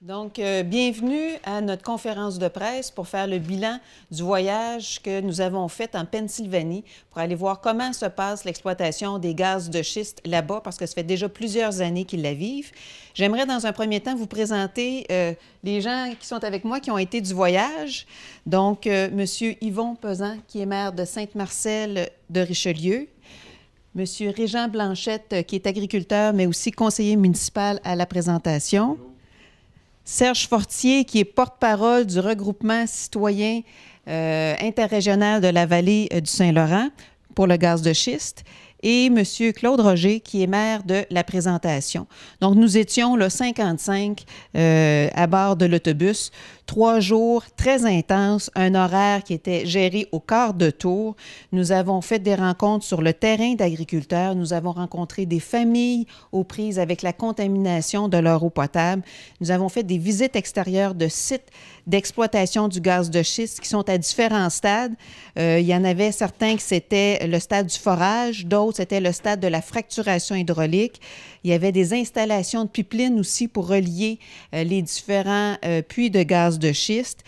Donc, bienvenue à notre conférence de presse pour faire le bilan du voyage que nous avons fait en Pennsylvanie pour aller voir comment se passe l'exploitation des gaz de schiste là-bas, parce que ça fait déjà plusieurs années qu'ils la vivent. J'aimerais dans un premier temps vous présenter les gens qui sont avec moi, qui ont été du voyage. Donc, M. Yvon Pesan, qui est maire de Sainte-Marcelle de Richelieu. M. Régent Blanchette, qui est agriculteur, mais aussi conseiller municipal à la présentation. Serge Fortier, qui est porte-parole du regroupement citoyen interrégional de la vallée du Saint-Laurent pour le gaz de schiste, et M. Claude Roger, qui est maire de la présentation. Donc, nous étions le 55 à bord de l'autobus. 3 jours très intenses, un horaire qui était géré au quart de tour. Nous avons fait des rencontres sur le terrain d'agriculteurs. Nous avons rencontré des familles aux prises avec la contamination de leur eau potable. Nous avons fait des visites extérieures de sites d'exploitation du gaz de schiste qui sont à différents stades. Il y en avait certains qui c'était le stade du forage, d'autres c'était le stade de la fracturation hydraulique. Il y avait des installations de pipelines aussi pour relier les différents puits de gaz de schiste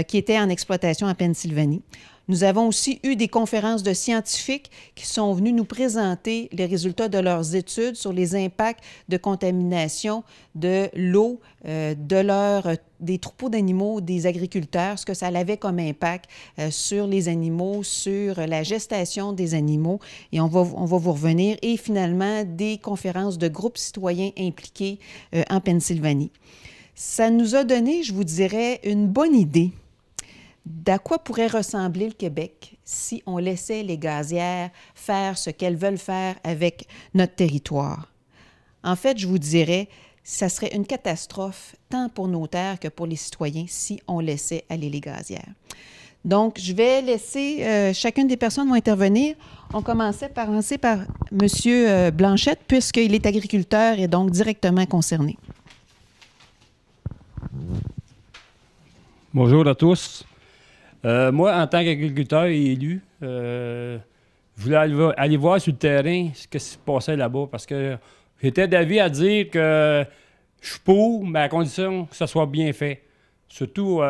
qui étaient en exploitation en Pennsylvanie. Nous avons aussi eu des conférences de scientifiques qui sont venus nous présenter les résultats de leurs études sur les impacts de contamination de l'eau des troupeaux d'animaux des agriculteurs, ce que ça avait comme impact sur les animaux, sur la gestation des animaux. Et on va vous revenir. Et finalement, des conférences de groupes citoyens impliqués en Pennsylvanie. Ça nous a donné, je vous dirais, une bonne idée d'à quoi pourrait ressembler le Québec si on laissait les gazières faire ce qu'elles veulent faire avec notre territoire. En fait, je vous dirais, ça serait une catastrophe tant pour nos terres que pour les citoyens si on laissait aller les gazières. Donc, je vais laisser, chacune des personnes vont intervenir. On commençait par M. Blanchette, puisqu'il est agriculteur et donc directement concerné. Bonjour à tous. Moi, en tant qu'agriculteur et élu, je voulais aller voir sur le terrain ce qui se passait là-bas parce que j'étais d'avis à dire que je suis pour, mais à condition que ça soit bien fait. Surtout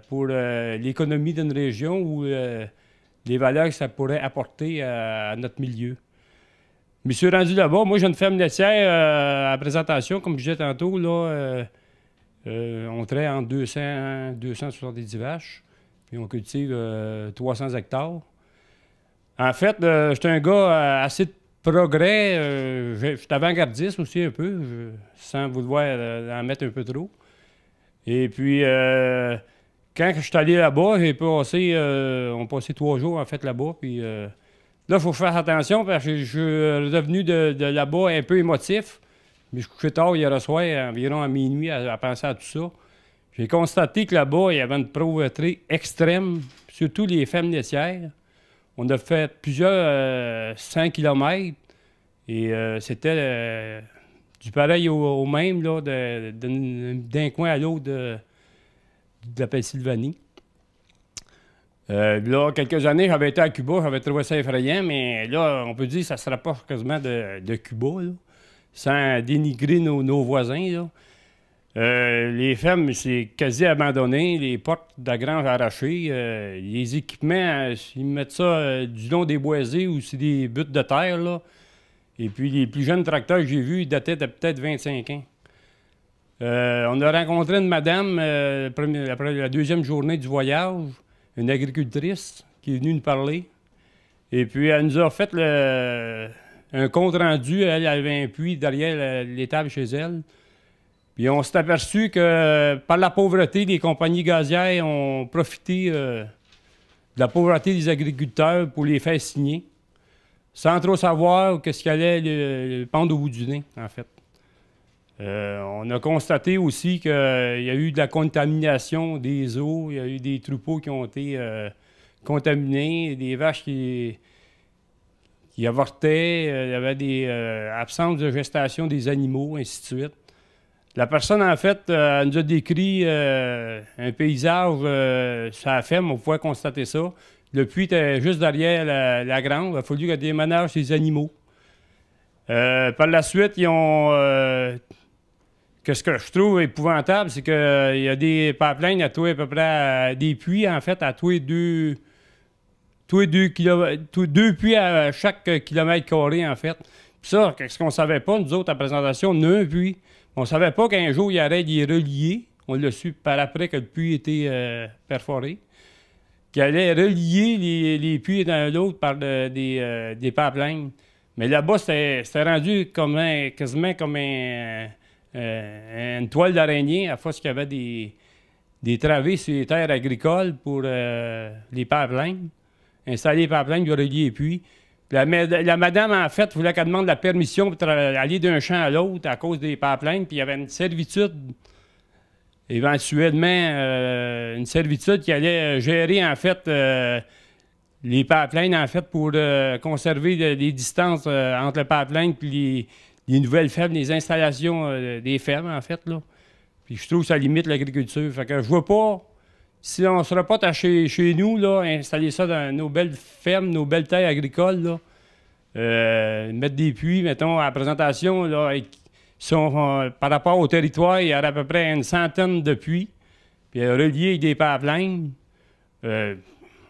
pour l'économie d'une région ou les valeurs que ça pourrait apporter à notre milieu. Je me suis rendu là-bas. Moi, j'ai une ferme laitière à présentation, comme je disais tantôt. Là, on traite entre 200 270 vaches. Puis on cultive 300 hectares. En fait, j'étais un gars assez de progrès. J'étais avant-gardiste aussi un peu, sans vouloir en mettre un peu trop. Et puis, quand je suis allé là-bas, on passait 3 jours en fait là-bas. Puis là, il faut faire attention parce que je suis revenu de là-bas un peu émotif. Mais je couchais tard hier soir, environ à minuit, à penser à tout ça. J'ai constaté que là-bas, il y avait une pauvreté extrême, surtout les fermes laitières. On a fait plusieurs 100 km et c'était du pareil au même là, d'un coin à l'autre de la Pennsylvanie. Là, quelques années, j'avais été à Cuba, j'avais trouvé ça effrayant, mais là, on peut dire que ça se rapproche quasiment de Cuba, là, sans dénigrer nos voisins, là. Les fermes, c'est quasi abandonné, les portes de la grange arrachées, les équipements, ils mettent ça du long des boisés ou c'est des buttes de terre, là. Et puis les plus jeunes tracteurs que j'ai vus, ils dataient de peut-être 25 ans. On a rencontré une madame après la deuxième journée du voyage, une agricultrice qui est venue nous parler. Et puis elle nous a fait un compte rendu, elle avait un puits derrière l'étable chez elle. Puis on s'est aperçu que par la pauvreté, les compagnies gazières ont profité de la pauvreté des agriculteurs pour les faire signer, sans trop savoir qu'est-ce qu'il allait le pendre au bout du nez, en fait. On a constaté aussi qu'il y a eu de la contamination des eaux, il y a eu des troupeaux qui ont été contaminés, des vaches qui avortaient, il y avait des absences de gestation des animaux, ainsi de suite. La personne, en fait, elle nous a décrit un paysage sur la ferme, on pouvait constater ça. Le puits était juste derrière la grange, il a fallu qu'elle déménage ses animaux. Par la suite, ils ont ce que je trouve épouvantable, c'est qu'il y a des pipelines à peu près des puits, en fait, à tous les deux puits à chaque kilomètre carré, en fait. Puis ça, ce qu'on savait pas, nous autres, à la présentation, on a un puits. On savait pas qu'un jour, il y aurait des reliés. On l'a su par après que le puits était perforé. Qui allait relier les puits l'un à l'autre par des pipelines. Mais là-bas, c'était rendu quasiment comme une toile d'araignée, à force qu'il y avait des travées sur les terres agricoles pour les pipelines. Installer les pipelines, puis relier les puits. Puis la madame, en fait, voulait qu'elle demande la permission pour aller d'un champ à l'autre à cause des pipelines, puis il y avait une servitude, éventuellement, une servitude qui allait gérer, en fait, les pipelines, en fait, pour conserver les distances entre le pipeline et les nouvelles fermes, les installations des fermes, en fait, là. Puis je trouve que ça limite l'agriculture. Fait que je vois pas, si on ne sera pas chez nous, là, installer ça dans nos belles fermes, nos belles terres agricoles, là, mettre des puits, mettons, à la présentation, là, par rapport au territoire, il y aurait à peu près une centaine de puits, puis reliés avec des pipelines.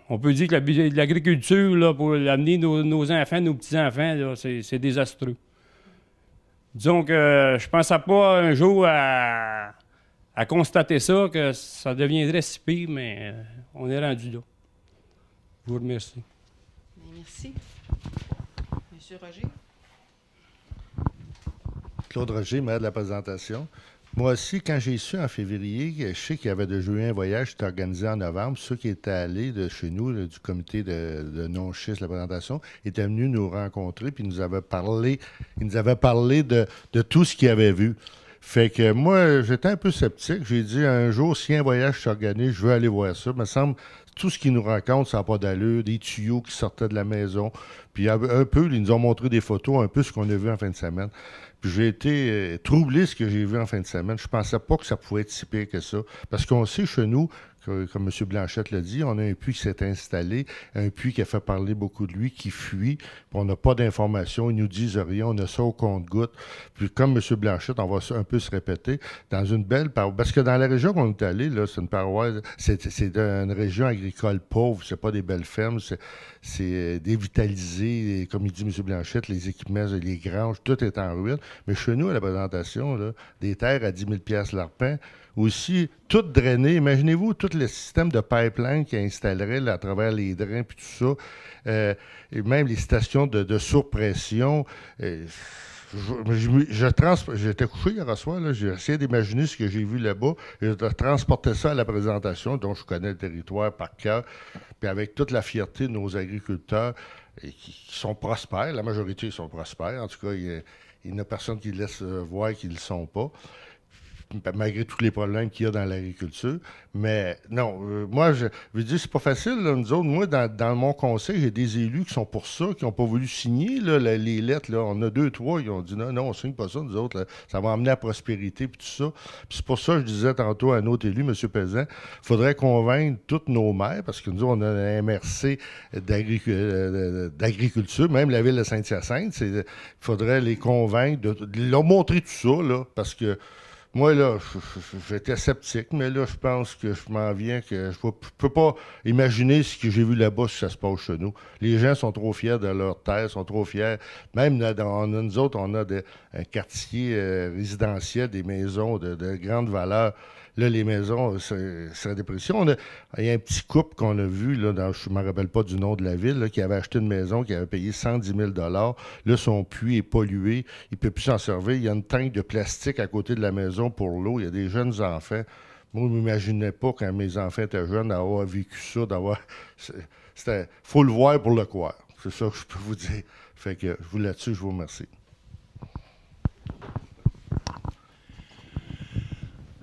On peut dire que l'agriculture, là, pour amener nos enfants, nos petits-enfants, là, c'est désastreux. Disons que je ne pensais pas un jour à constater ça, que ça deviendrait si pire, mais on est rendu là. Je vous remercie. Merci. Monsieur Roger? Claude Roger, maire de la présentation. Moi aussi, quand j'ai su en février, je sais qu'il y avait déjà eu un voyage qui était organisé en novembre. Ceux qui étaient allés de chez nous, là, du comité de non-schiste, la présentation, étaient venus nous rencontrer, puis ils nous avaient parlé de tout ce qu'ils avaient vu. Fait que moi, j'étais un peu sceptique. J'ai dit, un jour, si un voyage s'organise, je veux aller voir ça. Il me semble, tout ce qu'ils nous racontent, ça n'a pas d'allure. Des tuyaux qui sortaient de la maison. Puis un peu, ils nous ont montré des photos, un peu ce qu'on a vu en fin de semaine. Puis j'ai été troublé de ce que j'ai vu en fin de semaine. Je pensais pas que ça pouvait être si pire que ça. Parce qu'on sait, chez nous, comme M. Blanchette l'a dit, on a un puits qui s'est installé, un puits qui a fait parler beaucoup de lui, qui fuit, puis on n'a pas d'informations, ils nous disent rien, on a ça au compte-gouttes. Puis comme M. Blanchette, on va un peu se répéter, dans une belle paroisse, parce que dans la région qu'on est allé, là, c'est une paroisse, c'est une région agricole pauvre, c'est pas des belles fermes, c'est dévitalisé, comme il dit M. Blanchette, les équipements, les granges, tout est en ruine. Mais chez nous, à la présentation, là, des terres à 10 000 $ l'arpent, aussi, tout drainé. Imaginez-vous tout le système de pipeline qui installerait là, à travers les drains puis tout ça. Et même les stations de surpression. J'étais couché hier soir, j'ai essayé d'imaginer ce que j'ai vu là-bas. Et de transporter ça à la présentation, dont je connais le territoire par cœur. Puis avec toute la fierté de nos agriculteurs qui sont prospères. La majorité sont prospères. En tout cas, il n'y a personne qui laisse voir qu'ils ne le sont pas, malgré tous les problèmes qu'il y a dans l'agriculture. Mais non, moi, je veux dire, c'est pas facile. Là. Nous autres, moi, dans mon conseil, j'ai des élus qui sont pour ça, qui n'ont pas voulu signer là, les lettres. Là. On a 2, 3, ils ont dit non, on ne signe pas ça, nous autres. Là. Ça va amener à la prospérité puis tout ça. Puis c'est pour ça que je disais tantôt à un autre élu, M. Pézan, il faudrait convaincre tous nos maires, parce que nous, on a un MRC d'agriculture, même la ville de Saint-Hyacinthe. Il faudrait les convaincre, de leur montrer tout ça, là, parce que moi, là, j'étais sceptique, mais là, je pense que je m'en viens, que je ne peux pas imaginer ce que j'ai vu là-bas si ça se passe chez nous. Les gens sont trop fiers de leur terre, sont trop fiers. Même nous autres, on a un quartier résidentiel, des maisons de grande valeur. Là, les maisons, c'est la dépression. Il y a un petit couple qu'on a vu, là, je ne me rappelle pas du nom de la ville, là, qui avait acheté une maison, qui avait payé 110 000 $. Là, son puits est pollué. Il ne peut plus s'en servir. Il y a une tank de plastique à côté de la maison pour l'eau. Il y a des jeunes enfants. Moi, je ne m'imaginais pas, quand mes enfants étaient jeunes, d'avoir vécu ça, Il faut le voir pour le croire. C'est ça que je peux vous dire. Fait que là-dessus, je vous remercie.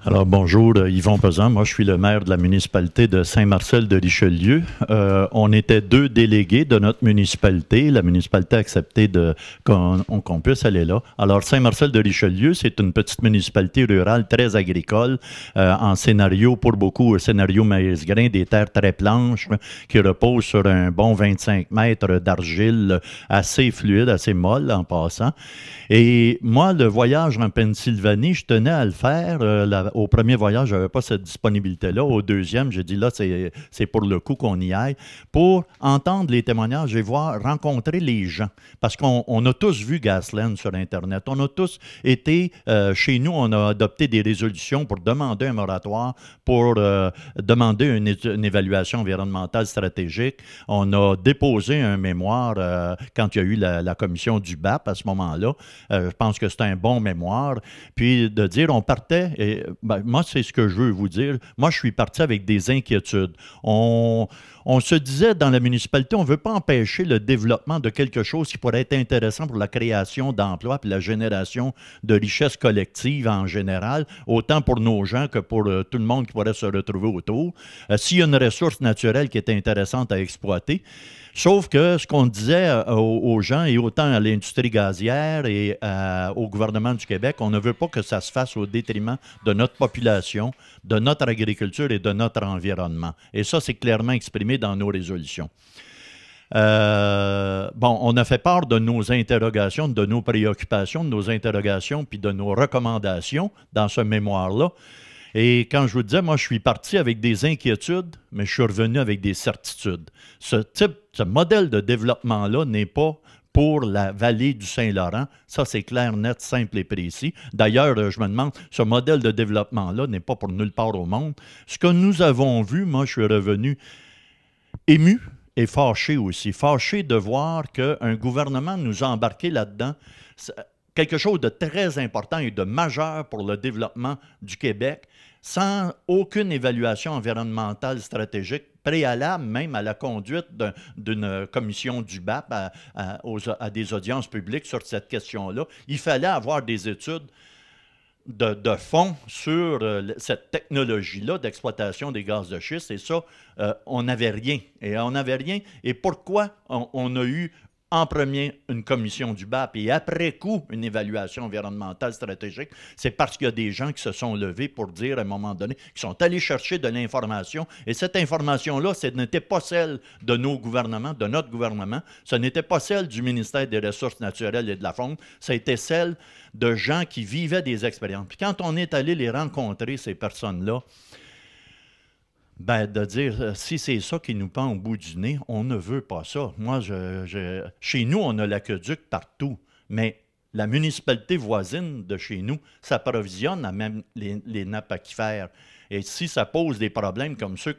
Alors bonjour, Yvon Pesan. Moi, je suis le maire de la municipalité de Saint-Marcel-de-Richelieu. On était 2 délégués de notre municipalité. La municipalité a accepté qu'on puisse aller là. Alors, Saint-Marcel-de-Richelieu, c'est une petite municipalité rurale très agricole, en scénario, pour beaucoup, scénario maïs-grain, des terres très planches, qui reposent sur un bon 25 mètres d'argile assez fluide, assez molle en passant. Et moi, le voyage en Pennsylvanie, je tenais à le faire. Au premier voyage, je n'avais pas cette disponibilité-là. Au deuxième, j'ai dit là, c'est pour le coup qu'on y aille, pour entendre les témoignages et rencontrer les gens. Parce qu'on a tous vu Gasland sur Internet. On a tous été, chez nous, on a adopté des résolutions pour demander un moratoire, pour demander une évaluation environnementale stratégique. On a déposé un mémoire quand il y a eu la commission du BAP à ce moment-là. Je pense que c'est un bon mémoire. Puis de dire, on partait, et moi, c'est ce que je veux vous dire. Moi, je suis parti avec des inquiétudes. On se disait dans la municipalité, on ne veut pas empêcher le développement de quelque chose qui pourrait être intéressant pour la création d'emplois et la génération de richesses collectives en général, autant pour nos gens que pour tout le monde qui pourrait se retrouver autour. S'il y a une ressource naturelle qui est intéressante à exploiter, sauf que ce qu'on disait aux gens, et autant à l'industrie gazière et au gouvernement du Québec, on ne veut pas que ça se fasse au détriment de notre population, de notre agriculture et de notre environnement. Et ça, c'est clairement exprimé dans nos résolutions. On a fait part de nos interrogations, de nos préoccupations, de nos interrogations, puis de nos recommandations dans ce mémoire-là. Et quand je vous disais, moi, je suis parti avec des inquiétudes, mais je suis revenu avec des certitudes. Ce modèle de développement-là n'est pas pour la vallée du Saint-Laurent. Ça, c'est clair, net, simple et précis. D'ailleurs, je me demande, ce modèle de développement-là n'est pas pour nulle part au monde. Ce que nous avons vu, moi, je suis revenu ému et fâché aussi. Fâché de voir qu'un gouvernement nous a embarqués là-dedans. Quelque chose de très important et de majeur pour le développement du Québec, sans aucune évaluation environnementale stratégique préalable même à la conduite d'une commission du BAP à des audiences publiques sur cette question-là. Il fallait avoir des études de fond sur cette technologie-là d'exploitation des gaz de schiste, et ça, on n'avait rien. Et on n'avait rien. Et pourquoi on a eu en premier une commission du BAP et après coup une évaluation environnementale stratégique? C'est parce qu'il y a des gens qui se sont levés pour dire à un moment donné, qui sont allés chercher de l'information, et cette information-là, ce n'était pas celle de nos gouvernements, de notre gouvernement, ce n'était pas celle du ministère des Ressources naturelles et de la Faune, ça a été celle de gens qui vivaient des expériences. Puis quand on est allé les rencontrer, ces personnes-là, de dire, si c'est ça qui nous pend au bout du nez, on ne veut pas ça. Moi, chez nous, on a l'aqueduc partout, mais la municipalité voisine de chez nous s'approvisionne à même les nappes aquifères. Et si ça pose des problèmes comme ceux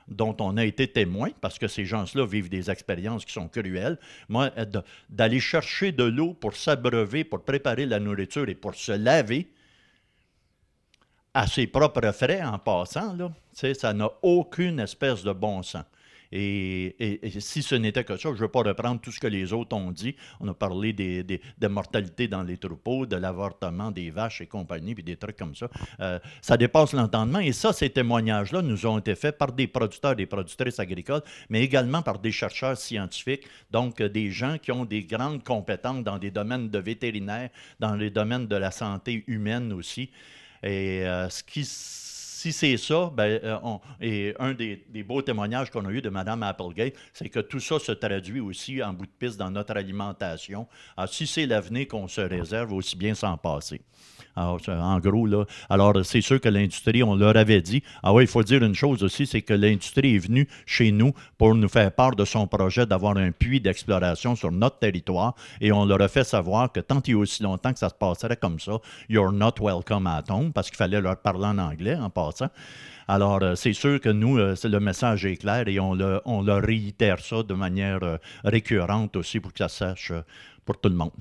dont on a été témoin, parce que ces gens-là vivent des expériences qui sont cruelles, moi, d'aller chercher de l'eau pour s'abreuver, pour préparer la nourriture et pour se laver, à ses propres frais en passant, là, ça n'a aucune espèce de bon sens. Et si ce n'était que ça, je ne veux pas reprendre tout ce que les autres ont dit. On a parlé de mortalité dans les troupeaux, de l'avortement des vaches et compagnie, puis des trucs comme ça. Ça dépasse l'entendement. Et ça, ces témoignages-là nous ont été faits par des producteurs et des productrices agricoles, mais également par des chercheurs scientifiques, donc des gens qui ont des grandes compétences dans des domaines de vétérinaire, dans les domaines de la santé humaine aussi. Et si c'est ça, et un des beaux témoignages qu'on a eu de Mme Applegate, c'est que tout ça se traduit aussi en bout de piste dans notre alimentation. Alors, si c'est l'avenir qu'on se réserve, aussi bien s'en passer. Alors, en gros, là, alors c'est sûr que l'industrie, on leur avait dit. Ah oui, il faut dire une chose aussi, c'est que l'industrie est venue chez nous pour nous faire part de son projet d'avoir un puits d'exploration sur notre territoire, et on leur a fait savoir que tant et aussi longtemps que ça se passerait comme ça, you're not welcome at home, parce qu'il fallait leur parler en anglais en passant. Alors, c'est sûr que nous, le message est clair, et on leur réitère ça de manière récurrente aussi pour que ça sache pour tout le monde.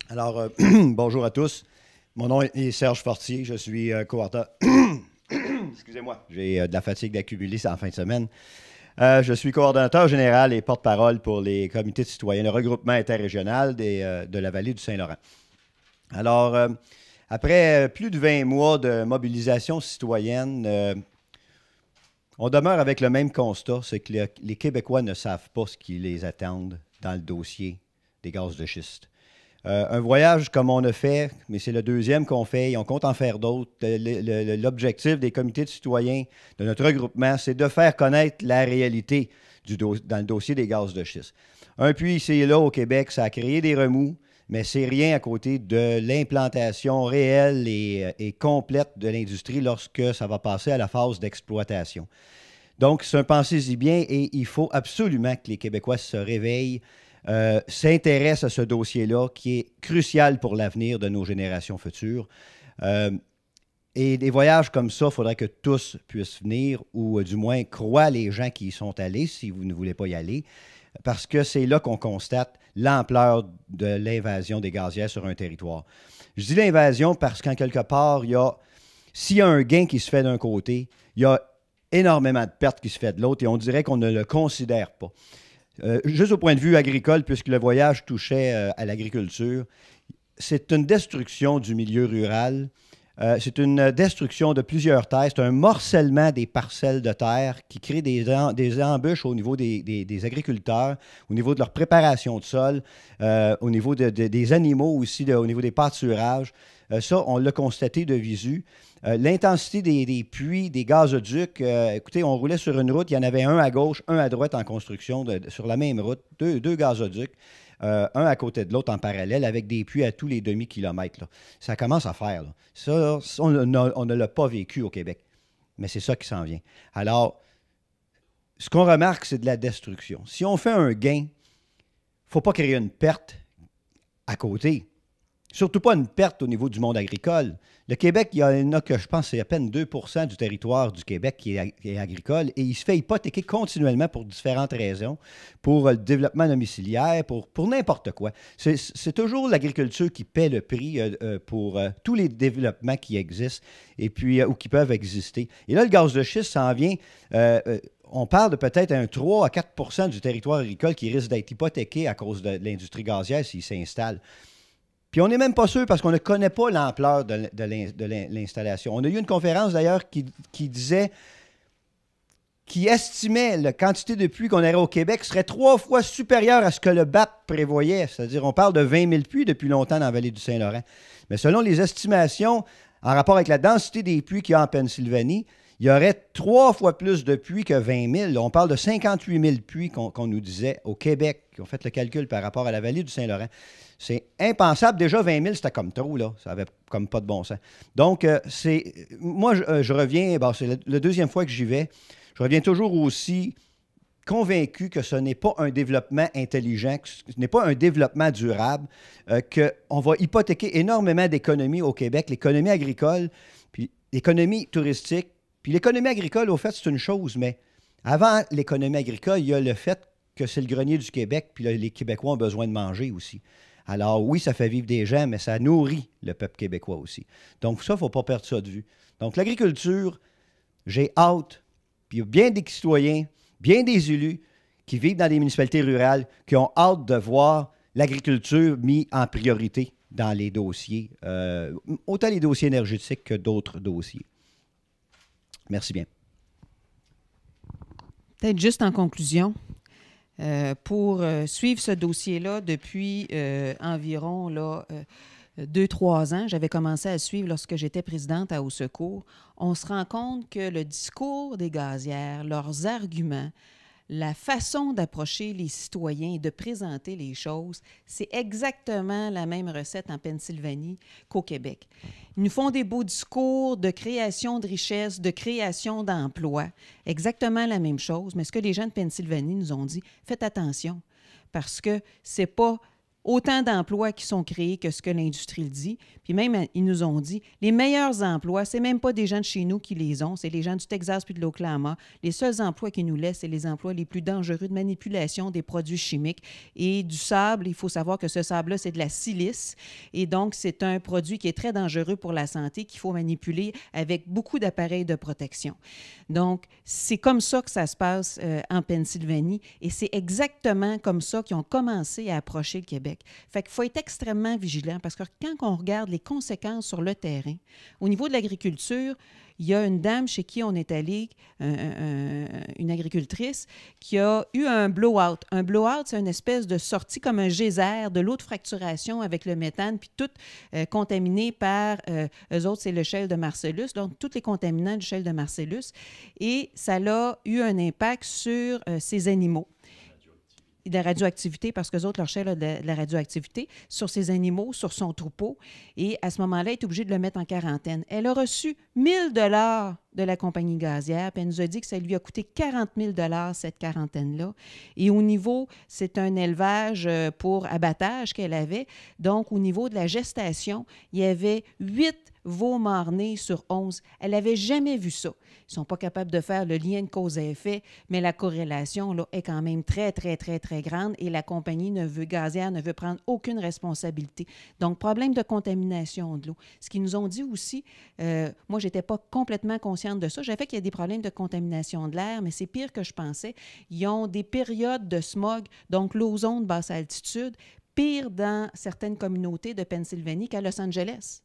Alors, bonjour à tous. Mon nom est Serge Fortier. Je suis co-auteur. Excusez-moi, j'ai de la fatigue d'accumuler, c'est en fin de semaine. Je suis coordonnateur général et porte-parole pour les comités de citoyens, le regroupement interrégional de la vallée du Saint-Laurent. Alors, après plus de 20 mois de mobilisation citoyenne, on demeure avec le même constat, c'est que les Québécois ne savent pas ce qui les attend dans le dossier des gaz de schiste. Un voyage comme on a fait, mais c'est le deuxième qu'on fait, et on compte en faire d'autres. L'objectif des comités de citoyens de notre regroupement, c'est de faire connaître la réalité dans le dossier des gaz de schiste. Un puits ici et là au Québec, ça a créé des remous, mais c'est rien à côté de l'implantation réelle et complète de l'industrie lorsque ça va passer à la phase d'exploitation. Donc, c'est un pensez-y bien et il faut absolument que les Québécois se réveillent, s'intéressent à ce dossier-là qui est crucial pour l'avenir de nos générations futures. Et des voyages comme ça, il faudrait que tous puissent venir ou du moins croient les gens qui y sont allés si vous ne voulez pas y aller. Parce que c'est là qu'on constate l'ampleur de l'invasion des gazières sur un territoire. Je dis l'invasion parce qu'en quelque part, s'il y a un gain qui se fait d'un côté, il y a énormément de pertes qui se fait de l'autre et on dirait qu'on ne le considère pas. Juste au point de vue agricole, puisque le voyage touchait à l'agriculture, c'est une destruction du milieu rural. C'est une destruction de plusieurs terres. C'est un morcellement des parcelles de terre qui crée des embûches au niveau des agriculteurs, au niveau de leur préparation de sol, au niveau des animaux aussi, au niveau des pâturages. Ça, on l'a constaté de visu. L'intensité des puits, des gazoducs, écoutez, on roulait sur une route, il y en avait un à gauche, un à droite en construction, sur la même route, deux gazoducs. Un à côté de l'autre en parallèle, avec des puits à tous les demi-kilomètres. Là. Ça commence à faire. Là. Ça, on ne l'a pas vécu au Québec. Mais c'est ça qui s'en vient. Alors, ce qu'on remarque, c'est de la destruction. Si on fait un gain, il ne faut pas créer une perte à côté. Surtout pas une perte au niveau du monde agricole. Le Québec, il y en a que je pense c'est à peine 2 % du territoire du Québec qui est agricole et il se fait hypothéquer continuellement pour différentes raisons, pour le développement domiciliaire, pour n'importe quoi. C'est toujours l'agriculture qui paie le prix pour tous les développements qui existent et puis ou qui peuvent exister. Et là, le gaz de schiste s'en vient. On parle de peut-être un 3 à 4 % du territoire agricole qui risque d'être hypothéqué à cause de l'industrie gazière s'il s'installe. Puis on n'est même pas sûr parce qu'on ne connaît pas l'ampleur de l'installation. On a eu une conférence d'ailleurs qui estimait la quantité de puits qu'on aurait au Québec serait 3 fois supérieure à ce que le BAP prévoyait. C'est-à-dire on parle de 20 000 puits depuis longtemps dans la vallée du Saint-Laurent. Mais selon les estimations, en rapport avec la densité des puits qu'il y a en Pennsylvanie, il y aurait 3 fois plus de puits que 20 000. On parle de 58 000 puits qu'on nous disait au Québec, qui ont fait le calcul par rapport à la vallée du Saint-Laurent. C'est impensable. Déjà, 20 000, c'était comme trop, là. Ça avait comme pas de bon sens. Donc, moi, je reviens, c'est la deuxième fois que j'y vais. Je reviens toujours aussi convaincu que ce n'est pas un développement intelligent, que ce n'est pas un développement durable, qu'on va hypothéquer énormément d'économies au Québec, l'économie agricole, puis l'économie touristique. Puis l'économie agricole, au fait, c'est une chose, mais avant l'économie agricole, il y a le fait que c'est le grenier du Québec, puis là, les Québécois ont besoin de manger aussi. Alors oui, ça fait vivre des gens, mais ça nourrit le peuple québécois aussi. Donc ça, il ne faut pas perdre ça de vue. Donc l'agriculture, j'ai hâte, puis il y a bien des citoyens, bien des élus qui vivent dans des municipalités rurales, qui ont hâte de voir l'agriculture mise en priorité dans les dossiers, autant les dossiers énergétiques que d'autres dossiers. Merci bien. Peut-être juste en conclusion, pour suivre ce dossier-là depuis environ 2-3 ans, j'avais commencé à suivre lorsque j'étais présidente à Au Secours, on se rend compte que le discours des gazières, leurs arguments, la façon d'approcher les citoyens et de présenter les choses, c'est exactement la même recette en Pennsylvanie qu'au Québec. Ils nous font des beaux discours de création de richesses, de création d'emplois. Exactement la même chose, mais ce que les gens de Pennsylvanie nous ont dit, faites attention, parce que c'est pas autant d'emplois qui sont créés que ce que l'industrie le dit. Puis même, ils nous ont dit, les meilleurs emplois, c'est même pas des gens de chez nous qui les ont, c'est les gens du Texas puis de l'Oklahoma. Les seuls emplois qu'ils nous laissent, c'est les emplois les plus dangereux de manipulation des produits chimiques. Et du sable, il faut savoir que ce sable-là, c'est de la silice. Et donc, c'est un produit qui est très dangereux pour la santé, qu'il faut manipuler avec beaucoup d'appareils de protection. Donc, c'est comme ça que ça se passe en Pennsylvanie. Et c'est exactement comme ça qu'ils ont commencé à approcher le Québec. Fait qu'il faut être extrêmement vigilant parce que quand on regarde les conséquences sur le terrain, au niveau de l'agriculture, il y a une dame chez qui on est allé, une agricultrice, qui a eu un blowout. Un blowout, c'est une espèce de sortie comme un geyser de l'eau de fracturation avec le méthane, puis tout contaminé par, eux autres, c'est le shale de Marcellus, donc tous les contaminants du shale de Marcellus. Et ça a eu un impact sur ces animaux. De la radioactivité, parce qu'eux autres, leur chair a de la radioactivité, sur ses animaux, sur son troupeau. Et à ce moment-là, elle est obligée de le mettre en quarantaine. Elle a reçu 1 000 $ de la compagnie gazière, puis elle nous a dit que ça lui a coûté 40 000 $ cette quarantaine-là. Et au niveau, c'est un élevage pour abattage qu'elle avait. Donc, au niveau de la gestation, il y avait 8 veaux mort-nés sur 11. Elle n'avait jamais vu ça. Ils ne sont pas capables de faire le lien de cause à effet, mais la corrélation là, est quand même très, très, très, très grande et la compagnie gazière ne veut prendre aucune responsabilité. Donc, problème de contamination de l'eau. Ce qu'ils nous ont dit aussi, moi, je n'étais pas complètement consciente de ça. J'avais qu'il y a des problèmes de contamination de l'air, mais c'est pire que je pensais. Ils ont des périodes de smog, donc l'ozone basse altitude, pire dans certaines communautés de Pennsylvanie qu'à Los Angeles.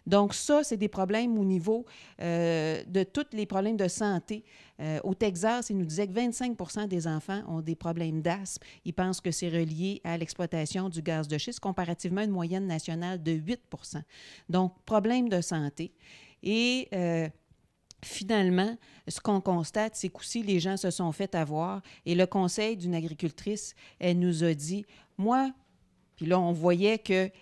Donc ça, c'est des problèmes au niveau de tous les problèmes de santé. Au Texas, ils nous disaient que 25 % des enfants ont des problèmes d'asthme. Ils pensent que c'est relié à l'exploitation du gaz de schiste, comparativement à une moyenne nationale de 8 %. Donc, problème de santé. Et finalement, ce qu'on constate, c'est qu'aussi les gens se sont fait avoir. Et le conseil d'une agricultrice, elle nous a dit, moi, puis là, on voyait qu'elle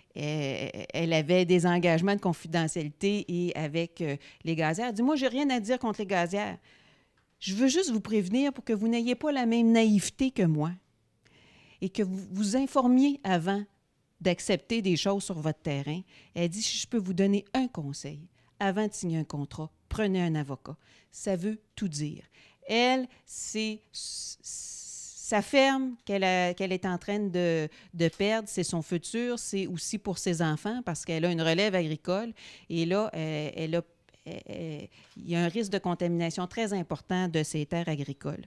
avait des engagements de confidentialité et avec les gazières. Elle dit, moi, je n'ai rien à dire contre les gazières. Je veux juste vous prévenir pour que vous n'ayez pas la même naïveté que moi et que vous vous informiez avant d'accepter des choses sur votre terrain. Elle dit, si je peux vous donner un conseil, avant de signer un contrat, prenez un avocat. Ça veut tout dire. Elle, c'est sa ferme qu'elle est en train de perdre, c'est son futur, c'est aussi pour ses enfants parce qu'elle a une relève agricole. Et là, il y a un risque de contamination très important de ses terres agricoles.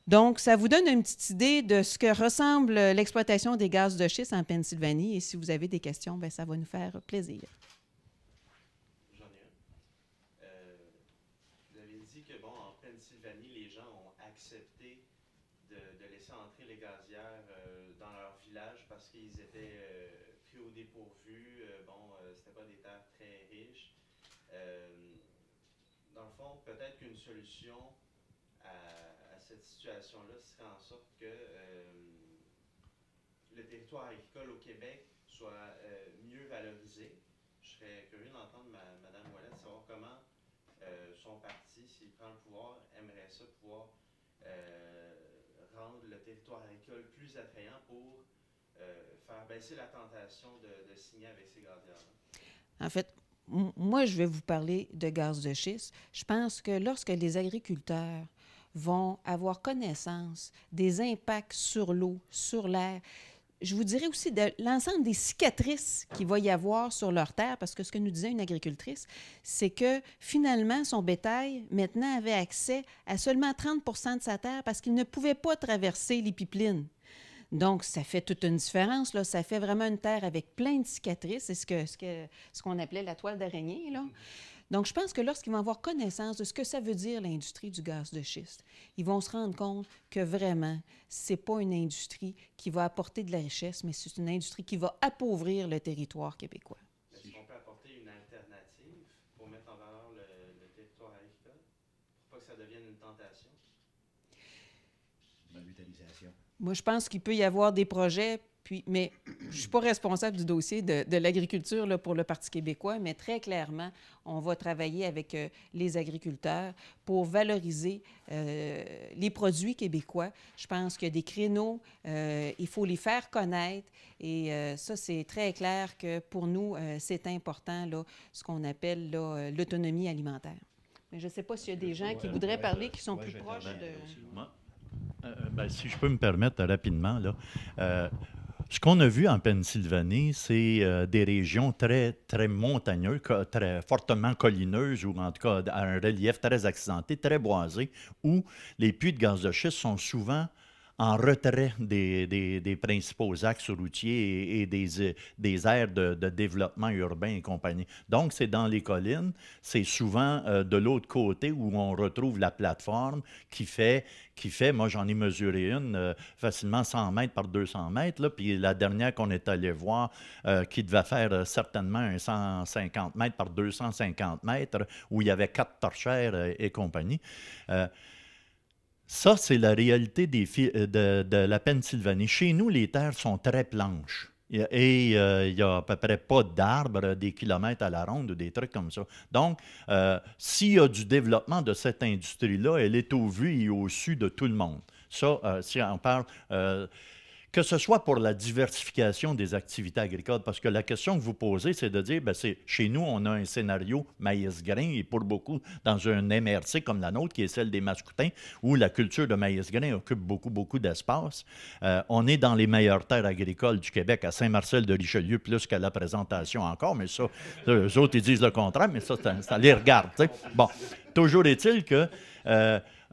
Donc, ça vous donne une petite idée de ce que ressemble l'exploitation des gaz de schiste en Pennsylvanie. Et si vous avez des questions, bien, ça va nous faire plaisir. J'en ai un. Vous avez dit que, bon, en Pennsylvanie, les gens ont accepté de laisser entrer les gazières dans leur village parce qu'ils étaient pris au dépourvu. C'était pas des terres très riches. Dans le fond, peut-être qu'une solution à cette situation-là serait en sorte que le territoire agricole au Québec soit mieux valorisé. Je serais curieux d'entendre Mme Ouellette savoir comment son parti, s'il prend le pouvoir, aimerait ça pouvoir rendre le territoire agricole plus attrayant pour faire baisser la tentation de signer avec ces gazières-là. En fait, moi, je vais vous parler de gaz de schiste. Je pense que lorsque les agriculteurs vont avoir connaissance des impacts sur l'eau, sur l'air, je vous dirais aussi de l'ensemble des cicatrices qu'il va y avoir sur leur terre, parce que ce que nous disait une agricultrice, c'est que finalement, son bétail, maintenant, avait accès à seulement 30 % de sa terre parce qu'il ne pouvait pas traverser les pipelines. Donc, ça fait toute une différence, là. Ça fait vraiment une terre avec plein de cicatrices. C'est ce qu'on appelait la toile d'araignée, là. Donc, je pense que lorsqu'ils vont avoir connaissance de ce que ça veut dire l'industrie du gaz de schiste, ils vont se rendre compte que vraiment, ce n'est pas une industrie qui va apporter de la richesse, mais c'est une industrie qui va appauvrir le territoire québécois. Est-ce qu'on peut apporter une alternative pour mettre en valeur le territoire agricole, pour pas que ça devienne une tentation? La mutualisation. Moi, je pense qu'il peut y avoir des projets Puis, mais je ne suis pas responsable du dossier de l'agriculture là, pour le Parti québécois, mais très clairement, on va travailler avec les agriculteurs pour valoriser les produits québécois. Je pense qu'il y a des créneaux, il faut les faire connaître et ça, c'est très clair que pour nous, c'est important, là, ce qu'on appelle l'autonomie alimentaire. Mais je ne sais pas s'il y a des gens qui voudraient parler, qui sont plus proches de... Si je peux me permettre rapidement, là, ce qu'on a vu en Pennsylvanie, c'est des régions très, très montagneuses, très fortement collineuses, ou en tout cas à un relief très accidenté, très boisé, où les puits de gaz de schiste sont souvent en retrait des principaux axes routiers et des aires de développement urbain et compagnie. Donc, c'est dans les collines, c'est souvent de l'autre côté où on retrouve la plateforme qui fait moi j'en ai mesuré une facilement 100 mètres par 200 mètres, là, puis la dernière qu'on est allé voir, qui devait faire certainement un 150 mètres par 250 mètres, où il y avait 4 torchères et compagnie. Ça, c'est la réalité de la Pennsylvanie. Chez nous, les terres sont très planches. Et il n'y a à peu près pas d'arbres des kilomètres à la ronde ou des trucs comme ça. Donc, s'il y a du développement de cette industrie-là, elle est au vu et au su de tout le monde. Ça, si on parle... que ce soit pour la diversification des activités agricoles, parce que la question que vous posez, c'est de dire, chez nous, on a un scénario maïs-grain, et pour beaucoup, dans un MRC comme la nôtre, qui est celle des Mascoutins, où la culture de maïs-grain occupe beaucoup, beaucoup d'espace. On est dans les meilleures terres agricoles du Québec, à Saint-Marcel-de-Richelieu, plus qu'à la présentation encore, mais ça, eux autres, ils disent le contraire, mais ça les regarde. T'sais. Bon, toujours est-il que...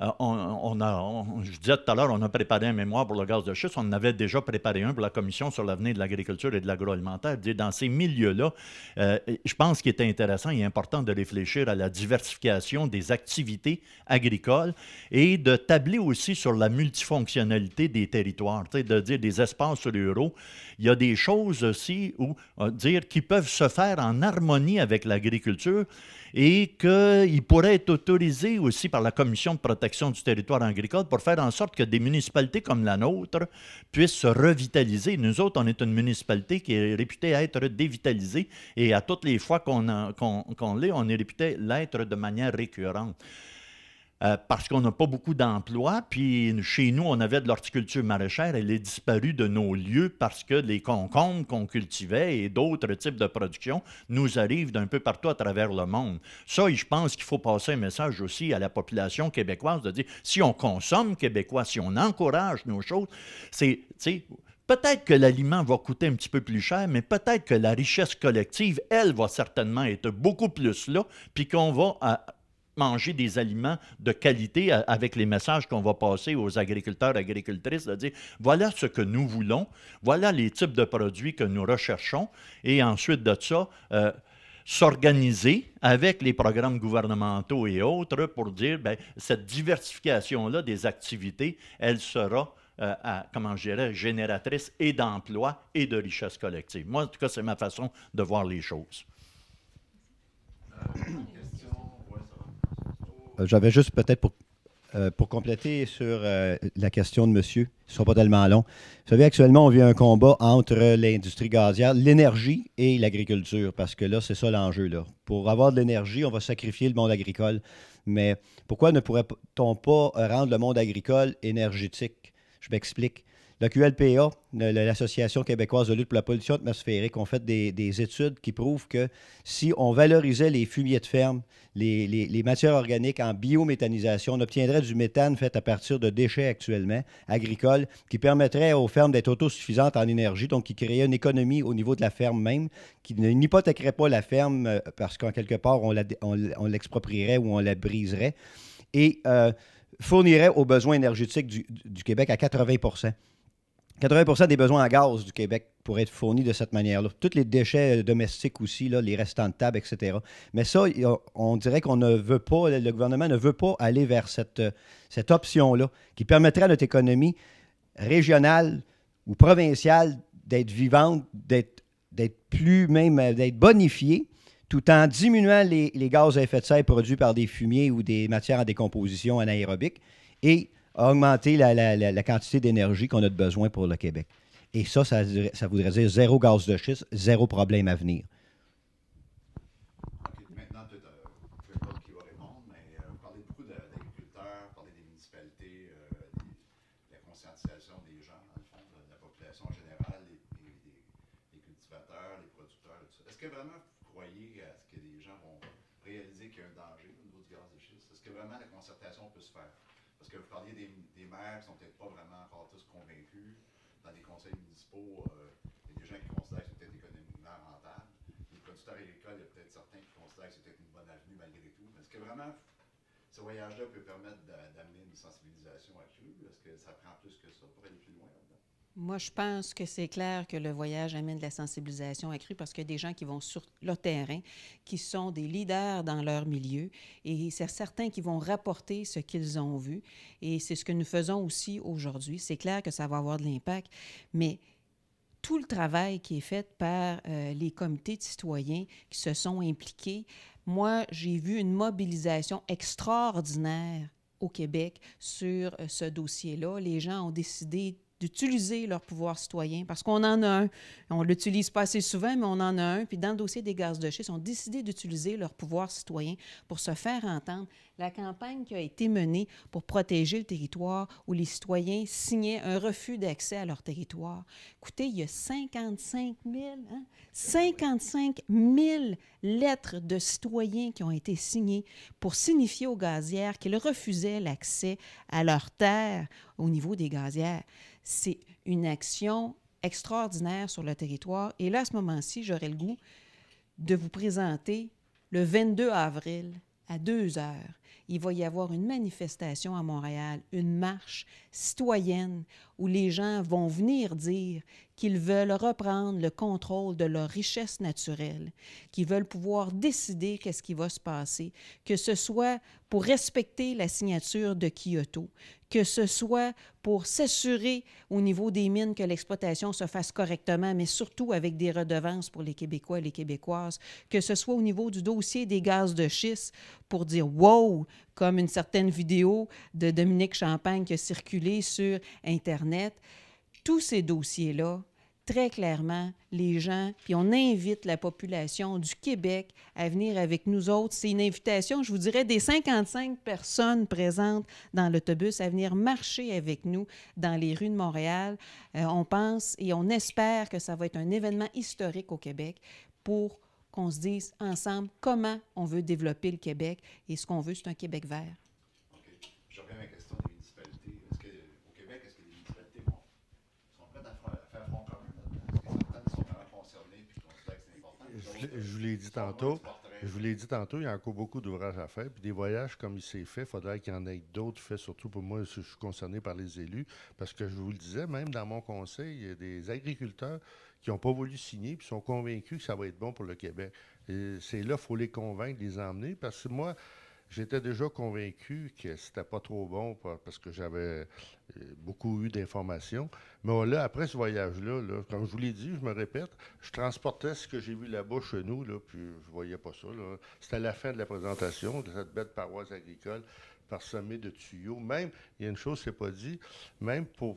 je disais tout à l'heure, on a préparé un mémoire pour le gaz de schiste. On en avait déjà préparé un pour la Commission sur l'avenir de l'agriculture et de l'agroalimentaire. Dans ces milieux-là, je pense qu'il est intéressant et important de réfléchir à la diversification des activités agricoles et de tabler aussi sur la multifonctionnalité des territoires, de dire des espaces ruraux. Il y a des choses aussi qui peuvent se faire en harmonie avec l'agriculture et qu'il pourrait être autorisé aussi par la Commission de protection du territoire agricole pour faire en sorte que des municipalités comme la nôtre puissent se revitaliser. Nous autres, on est une municipalité qui est réputée être dévitalisée et à toutes les fois qu'on l'est, on est réputé l'être de manière récurrente. Parce qu'on n'a pas beaucoup d'emplois, puis chez nous, on avait de l'horticulture maraîchère, elle est disparue de nos lieux parce que les concombres qu'on cultivait et d'autres types de production nous arrivent d'un peu partout à travers le monde. Ça, je pense qu'il faut passer un message aussi à la population québécoise de dire, si on consomme québécois, si on encourage nos choses, c'est, peut-être que l'aliment va coûter un petit peu plus cher, mais peut-être que la richesse collective, elle, va certainement être beaucoup plus là, puis qu'on va... manger des aliments de qualité avec les messages qu'on va passer aux agriculteurs, agricultrices, de dire voilà ce que nous voulons, voilà les types de produits que nous recherchons, et ensuite de ça, s'organiser avec les programmes gouvernementaux et autres pour dire cette diversification-là des activités, elle sera génératrice et d'emplois et de richesse collective. Moi, en tout cas, c'est ma façon de voir les choses. J'avais juste peut-être pour compléter sur la question de monsieur, ce ne sera pas tellement long. Vous savez, actuellement, on vit un combat entre l'industrie gazière, l'énergie et l'agriculture, parce que là, c'est ça l'enjeu. Là. Pour avoir de l'énergie, on va sacrifier le monde agricole. Mais pourquoi ne pourrait-on pas rendre le monde agricole énergétique? Je m'explique. La QLPA, l'Association québécoise de lutte pour la pollution atmosphérique, ont fait des études qui prouvent que si on valorisait les fumiers de ferme, les matières organiques en biométhanisation, on obtiendrait du méthane fait à partir de déchets actuellement agricoles qui permettrait aux fermes d'être autosuffisantes en énergie, donc qui créerait une économie au niveau de la ferme même, qui n'hypothèquerait pas la ferme parce qu'en quelque part, on l'exproprierait ou on la briserait, et fournirait aux besoins énergétiques du Québec à 80 80 des besoins en gaz du Québec pourraient être fournis de cette manière-là. Tous les déchets domestiques aussi, là, les restants de table, etc. Mais ça, on dirait qu'on ne veut pas, le gouvernement ne veut pas aller vers cette option-là qui permettrait à notre économie régionale ou provinciale d'être vivante, d'être plus même, d'être bonifiée, tout en diminuant les gaz à effet de serre produits par des fumiers ou des matières en décomposition anaérobique et augmenter la quantité d'énergie qu'on a de besoin pour le Québec. Et ça voudrait dire zéro gaz de schiste, zéro problème à venir. OK, maintenant, peut-être, je ne sais pas qui va répondre, mais vous parlez beaucoup d'agriculteurs, vous parlez des municipalités, de la conscientisation des gens, dans le fond, de la population en général, les cultivateurs, les producteurs, tout ça. Est-ce que vraiment vous croyez à ce que les gens vont réaliser qu'il y a un danger au niveau du gaz de schiste? Est-ce que vraiment la concertation peut se faire? Parce que vous parliez des maires qui ne sont peut-être pas vraiment encore tous convaincus. Dans les conseils municipaux, il y a des gens qui considèrent que c'est peut-être économiquement rentable. Les producteurs agricoles, il y a peut-être certains qui considèrent que c'est peut-être une bonne avenue malgré tout. Mais est-ce que vraiment ce voyage-là peut permettre d'amener une sensibilisation accrue? Est-ce que ça prend plus que ça pour aller plus loin là-dedans? Moi, je pense que c'est clair que le voyage amène de la sensibilisation accrue parce qu'il y a des gens qui vont sur le terrain, qui sont des leaders dans leur milieu et c'est certains qui vont rapporter ce qu'ils ont vu. Et c'est ce que nous faisons aussi aujourd'hui. C'est clair que ça va avoir de l'impact, mais tout le travail qui est fait par les comités de citoyens qui se sont impliqués, moi, j'ai vu une mobilisation extraordinaire au Québec sur ce dossier-là. Les gens ont décidé d'utiliser leur pouvoir citoyen, parce qu'on en a un. On ne l'utilise pas assez souvent, mais on en a un. Puis dans le dossier des gaz de schiste, ils ont décidé d'utiliser leur pouvoir citoyen pour se faire entendre. La campagne qui a été menée pour protéger le territoire, où les citoyens signaient un refus d'accès à leur territoire. Écoutez, il y a 55 000 lettres de citoyens qui ont été signées pour signifier aux gazières qu'ils refusaient l'accès à leurs terres au niveau des gazières. C'est une action extraordinaire sur le territoire. Et là, à ce moment-ci, j'aurais le goût de vous présenter le 22 avril à 2 heures. Il va y avoir une manifestation à Montréal, une marche citoyenne où les gens vont venir dire qu'ils veulent reprendre le contrôle de leur richesse naturelle, qu'ils veulent pouvoir décider qu'est-ce qui va se passer, que ce soit pour respecter la signature de Kyoto, que ce soit pour s'assurer au niveau des mines que l'exploitation se fasse correctement, mais surtout avec des redevances pour les Québécois et les Québécoises, que ce soit au niveau du dossier des gaz de schiste pour dire « wow », comme une certaine vidéo de Dominique Champagne qui a circulé sur Internet. Tous ces dossiers-là, très clairement, les gens, puis on invite la population du Québec à venir avec nous autres. C'est une invitation, je vous dirais, des 55 personnes présentes dans l'autobus à venir marcher avec nous dans les rues de Montréal. On pense et on espère que ça va être un événement historique au Québec pour qu'on se dise ensemble comment on veut développer le Québec. Et ce qu'on veut, c'est un Québec vert. OK. Je reviens à ma question des municipalités. Au Québec, est-ce que les municipalités sont prêtes à faire front commun là-dedans? Est-ce que certaines sont vraiment concernées et considèrent que c'est important? Je vous l'ai dit tantôt. Je vous l'ai dit tantôt, il y a encore beaucoup d'ouvrages à faire. Puis des voyages comme il s'est fait, il faudrait qu'il y en ait d'autres faits, surtout pour moi, je suis concerné par les élus. Parce que je vous le disais, même dans mon conseil, il y a des agriculteurs qui n'ont pas voulu signer puis sont convaincus que ça va être bon pour le Québec. Et c'est là qu'il faut les convaincre, les emmener. Parce que moi, j'étais déjà convaincu que c'était pas trop bon parce que j'avais beaucoup eu d'informations. Mais là, après ce voyage-là, comme je vous l'ai dit, je me répète, je transportais ce que j'ai vu là-bas chez nous, là, puis je voyais pas ça. C'était la fin de la présentation de cette belle paroisse agricole parsemée de tuyaux. Même, il y a une chose qui n'est pas dit, même pour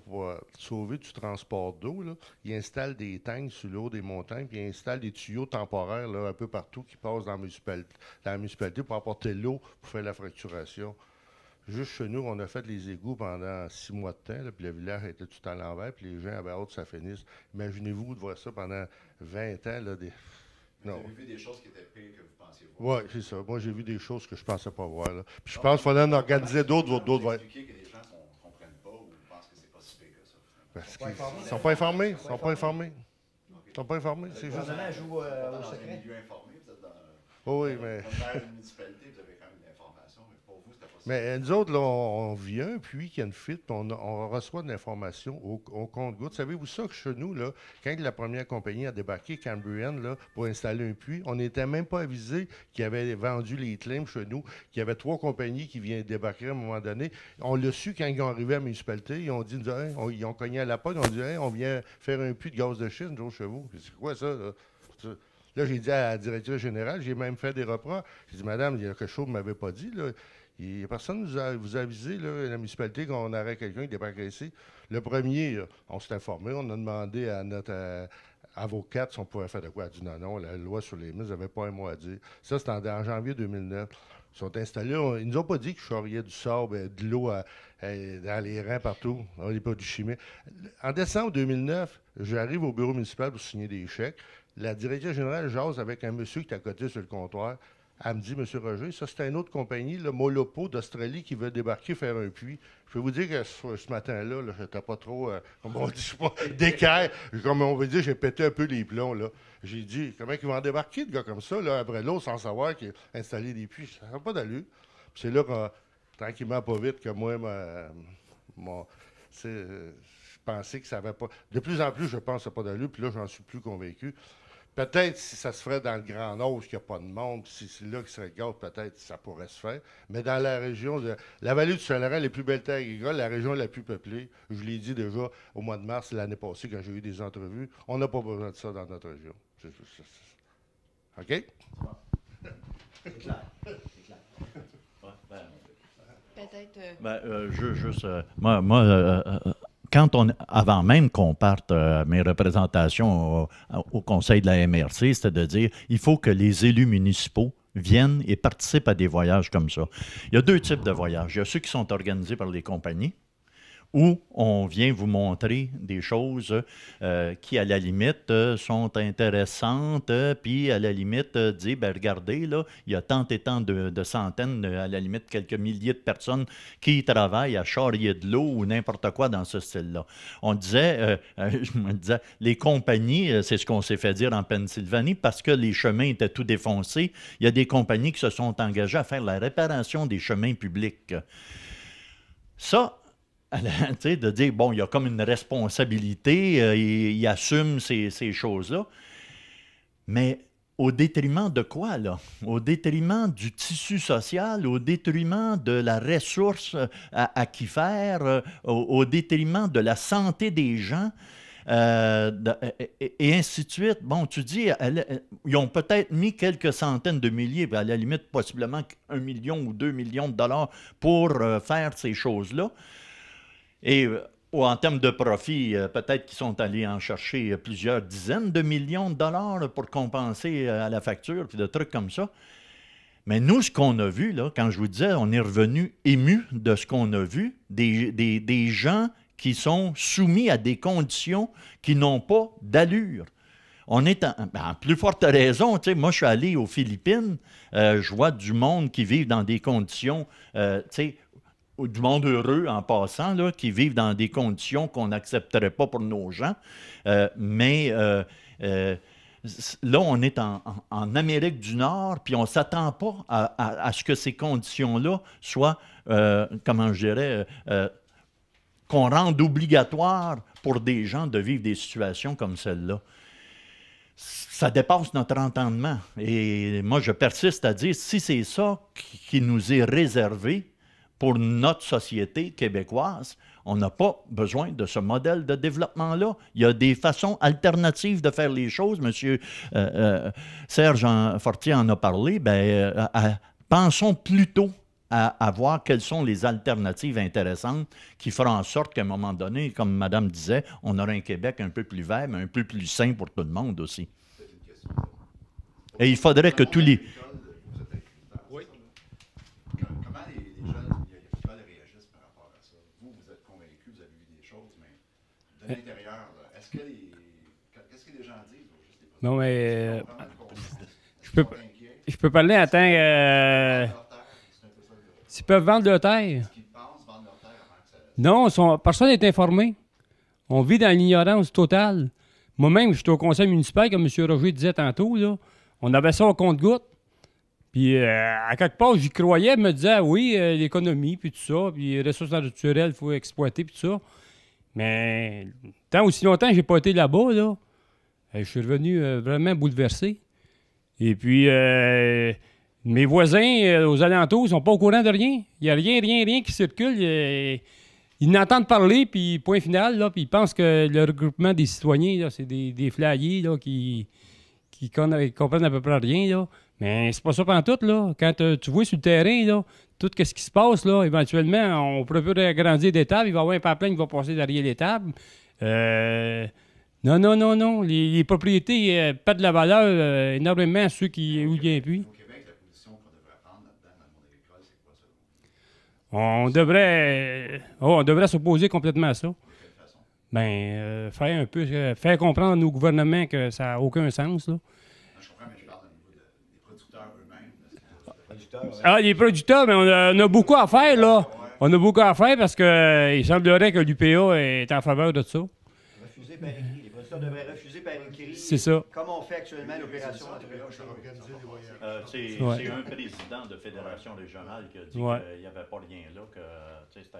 sauver du transport d'eau, là, ils installent des tanks sur le haut des montagnes, puis ils installent des tuyaux temporaires là, un peu partout qui passent dans la municipalité pour apporter l'eau pour faire la fracturation. Juste chez nous, on a fait les égouts pendant 6 mois de temps, là, puis le village était tout à l'envers, puis les gens avaient hâte que ça finisse. Imaginez-vous de voir ça pendant 20 ans. Là, non. Vous avez vu des choses qui étaient pires que vous pensiez voir? Oui, c'est ça. Moi, j'ai vu des choses que je ne pensais pas voir. Là. Puis je pense qu'il fallait en organiser d'autres. Vous expliquer que les gens ne comprennent pas ou pensent que c'est pas si pire que ça. Parce qu'ils ne sont pas informés. Ils ne sont pas informés. Ils ne sont pas informés. C'est juste. Le gouvernement joue au secret. Milieu informé, vous êtes dans oui, mais. Une municipalité, vous avez quand même de l'information, mais pour vous, c'était pas si mais nous autres, là, on vient, puis qu'il y a une fuite, puis on reçoit de l'information au compte-gouttes. Savez-vous ça que chez nous, là, quand la première compagnie a débarqué, Cambrian, là, pour installer un puits, on n'était même pas avisé qu'ils avaient vendu les claims chez nous, qu'il y avait 3 compagnies qui viennent débarquer à un moment donné. On l'a su quand ils ont arrivé à la municipalité. Ils ont dit, hey, ils ont cogné à la porte, ils ont dit, hey, on vient faire un puits de gaz de schiste, nous autres, chez vous. C'est quoi ça, là? Là, j'ai dit à la directrice générale, j'ai même fait des reproches. J'ai dit, madame, il y a quelque chose que vous ne m'avez pas dit, là. Il y a personne vous a avisé, là, la municipalité, qu'on aurait quelqu'un qui n'était pas agressé. Le premier, on s'est informé, on a demandé à notre avocate si on pouvait faire de quoi. Elle a dit non, la loi sur les mines n'avait pas un mot à dire. Ça, c'était en janvier 2009. Ils sont installés, ils nous ont pas dit qu'ils charriaient du sable, de l'eau dans les reins partout, les produits chimiques. En décembre 2009, j'arrive au bureau municipal pour signer des chèques. La directrice générale jase avec un monsieur qui est à côté sur le comptoir. Elle me dit, M. Roger, ça c'est une autre compagnie, le Molopo d'Australie, qui veut débarquer faire un puits. Je peux vous dire que ce matin-là, je n'étais pas trop, comme on dit, je sais pas, d'équerre. Comme on veut dire, j'ai pété un peu les plombs, là. J'ai dit, comment ils vont en débarquer, de gars comme ça, là, après l'autre, sans savoir qu'ils ont installé des puits? Ça n'a pas d'allure. Puis c'est là, tranquillement, pas vite, que moi, je pensais que ça n'avait pas... De plus en plus, je pense que ça n'a pas d'allure, puis là, j'en suis plus convaincu. Peut-être si ça se ferait dans le Grand Nord, qu'il n'y a pas de monde, si c'est là qu'il se regarde, peut-être ça pourrait se faire. Mais dans la région de la vallée du Saint-Laurent, les plus belles terres agricoles, la région la plus peuplée, je l'ai dit déjà au mois de mars l'année passée quand j'ai eu des entrevues, on n'a pas besoin de ça dans notre région. OK? C'est clair. Peut-être. Avant même qu'on parte à mes représentations au conseil de la MRC, c'était de dire il faut que les élus municipaux viennent et participent à des voyages comme ça. Il y a 2 types de voyages. Il y a ceux qui sont organisés par les compagnies, où on vient vous montrer des choses qui, à la limite, sont intéressantes, puis à la limite, dire, ben regardez, là, il y a tant et tant de centaines, à la limite, quelques milliers de personnes qui travaillent à charrier de l'eau ou n'importe quoi dans ce style-là. On disait, je me disais, les compagnies, c'est ce qu'on s'est fait dire en Pennsylvanie, parce que les chemins étaient tout défoncés, il y a des compagnies qui se sont engagées à faire la réparation des chemins publics. Ça, de dire, bon, il y a comme une responsabilité, il assume ces choses-là, mais au détriment de quoi, là? Au détriment du tissu social, au détriment de la ressource aquifère, au détriment de la santé des gens, et ainsi de suite. Bon, tu dis, ils ont peut-être mis quelques centaines de milliers, à la limite, possiblement 1 million ou 2 millions de dollars pour faire ces choses-là. Et en termes de profit, peut-être qu'ils sont allés en chercher plusieurs dizaines de millions de dollars pour compenser à la facture, puis de trucs comme ça. Mais nous, ce qu'on a vu, là, quand je vous disais, on est revenu ému de ce qu'on a vu, des gens qui sont soumis à des conditions qui n'ont pas d'allure. On est en plus forte raison, tu sais, moi je suis allé aux Philippines, je vois du monde qui vit dans des conditions, tu sais, du monde heureux en passant, là, qui vivent dans des conditions qu'on n'accepterait pas pour nos gens. Mais là, on est en Amérique du Nord, puis on ne s'attend pas à ce que ces conditions-là soient, comment je dirais, qu'on rende obligatoire pour des gens de vivre des situations comme celle-là. Ça dépasse notre entendement. Et moi, je persiste à dire, si c'est ça qui nous est réservé, pour notre société québécoise, on n'a pas besoin de ce modèle de développement-là. Il y a des façons alternatives de faire les choses. Monsieur Serge Fortier en a parlé. Pensons plutôt à voir quelles sont les alternatives intéressantes qui feront en sorte qu'à un moment donné, comme Madame disait, on aura un Québec un peu plus vert, mais un peu plus sain pour tout le monde aussi. Et il faudrait que tous les... De l'intérieur, est-ce que qu'est-ce que les gens disent? Non, mais je peux parler en tant que... S'ils peuvent vendre leur terre. Non, personne n'est informé. On vit dans l'ignorance totale. Moi-même, j'étais au conseil municipal, comme M. Roger disait tantôt, là. On avait ça au compte-gouttes. Puis, à quelque part, j'y croyais, me disait, oui, l'économie, puis tout ça, puis les ressources naturelles, il faut exploiter, puis tout ça. Mais tant aussi longtemps que je n'ai pas été là-bas, là, je suis revenu vraiment bouleversé. Et puis, mes voisins aux alentours ne sont pas au courant de rien. Il n'y a rien qui circule. Ils n'entendent parler, puis point final, là, puis ils pensent que le regroupement des citoyens, là, c'est des flyers là, qui comprennent à peu près rien. Là. Mais c'est pas ça pendant tout, là. Quand tu vois sur le terrain, là, tout ce qui se passe, là, éventuellement, on pourrait agrandir des tables, il va y avoir un pipeline qui va passer derrière les tables. Non. Les propriétés perdent de la valeur énormément à ceux qui où il y a un puits. Au Québec, la position qu'on devrait prendre là-dedans dans le monde agricole, c'est quoi ça? On devrait s'opposer complètement à ça. De quelle façon? Faire comprendre à nos gouvernements que ça n'a aucun sens, là. Non, je comprends, mais je parle au niveau des producteurs eux-mêmes. Ah, les producteurs, mais on a beaucoup à faire, là. On a beaucoup à faire parce qu'il semblerait que l'UPA est en faveur de ça. Refuser par écrit. Les producteurs devraient refuser par écrit. C'est ça. Comme on fait actuellement l'opération C'est un président de fédération régionale qui a dit qu'il n'y avait pas rien là.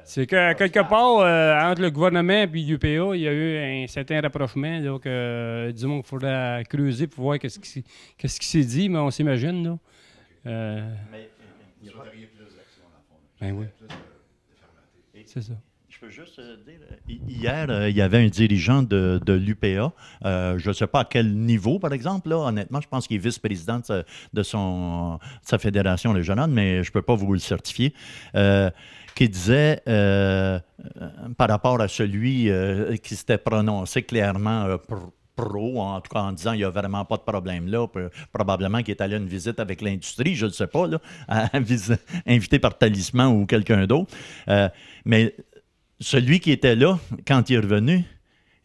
C'est que quelque part, entre le gouvernement et l'UPA, il y a eu un certain rapprochement. Donc, disons qu'il faudra creuser pour voir qu'est-ce qui s'est dit, mais on s'imagine, là. Mais vous souhaiteriez plus d'action, dans le fond. Ben oui. Plus de fermeté. C'est ça. Je peux juste dire, hier, il y avait un dirigeant de l'UPA. Je ne sais pas à quel niveau, par exemple. Là, honnêtement, je pense qu'il est vice-président de sa fédération régionale, mais je ne peux pas vous le certifier. Qui disait, par rapport à celui qui s'était prononcé clairement pro, en tout cas en disant qu'il n'y a vraiment pas de problème là, probablement qu'il est allé à une visite avec l'industrie, je ne sais pas, là, invité par Talisman ou quelqu'un d'autre. Mais celui qui était là, quand il est revenu,